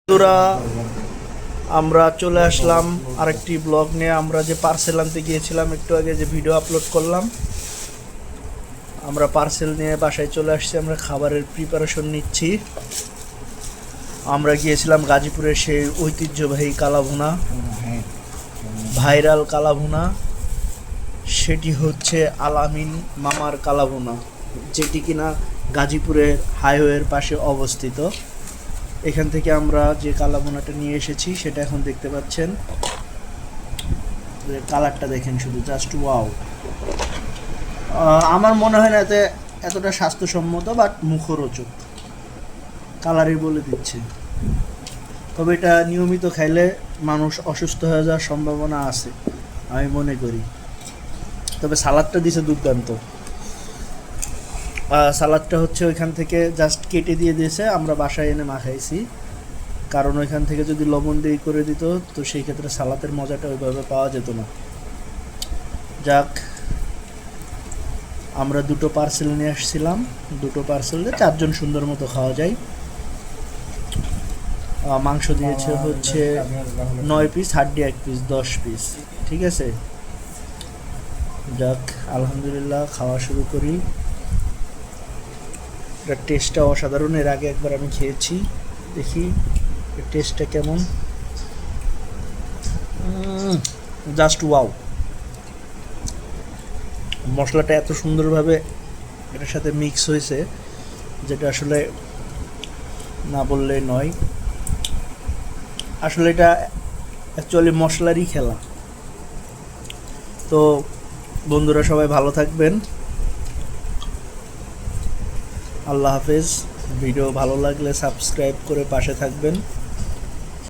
বন্ধুরা, আমরা চলে আসলাম আরেকটি ব্লগ নিয়ে। আমরা যে পার্সেল আনতে গিয়েছিলাম, একটু আগে যে ভিডিও আপলোড করলাম, আমরা পার্সেল নিয়ে বাসায় চলে আসছি। আমরা খাবারের প্রিপারেশন নিচ্ছি। আমরা গিয়েছিলাম গাজীপুরের সেই ঐতিহ্যবাহী কালাভুনা, ভাইরাল কালাভুনা। সেটি হচ্ছে আলামিন মামার কালাভুনা, যেটি কিনা গাজীপুরের হাইওয়ের পাশে অবস্থিত। এখান থেকে আমরা যে কালাভুনাটা নিয়ে এসেছি সেটা এখন দেখতে পাচ্ছেন। কালারটা দেখেন শুধু, জাস্ট ওয়াও। আমার মনে হয় না এতে এতটা স্বাস্থ্যসম্মত, বাট মুখরোচক কালারই বলে দিচ্ছে। তবে এটা নিয়মিত খাইলে মানুষ অসুস্থ হয়ে যাওয়ার সম্ভাবনা আছে আমি মনে করি। তবে সালাদটা দিছে দুর্দান্ত। সালাদটা হচ্ছে ওইখান থেকে জাস্ট কেটে দিয়ে দিয়েছে, আমরা বাসায় এনে মাখাইছি। কারণ ওইখান থেকে যদি লবণ দিয়ে করে দিত তো সেই ক্ষেত্রে সালাদের মজাটা ওইভাবে পাওয়া যেত না। যাক, আমরা দুটো পার্সেল নিয়ে আসছিলাম। দুটো পার্সেলে 4 জন সুন্দর মতো খাওয়া যায়। মাংস দিয়েছে হচ্ছে 9 পিস, হাড্ডি 1 পিস, 10 পিস। ঠিক আছে, যাক আলহামদুলিল্লাহ, খাওয়া শুরু করি। এটার টেস্টটা অসাধারণ। এর আগে একবার আমি খেয়েছি, দেখি এর টেস্টটা কেমন। Just wow. মশলাটা এত সুন্দরভাবে এটার সাথে মিক্স হয়েছে, যেটা আসলে না বললেই নয়। আসলে এটা অ্যাকচুয়ালি মশলারই খেলা। তো বন্ধুরা, সবাই ভালো থাকবেন। আল্লাহ হাফেজ। ভিডিও ভালো লাগলে সাবস্ক্রাইব করে পাশে থাকবেন।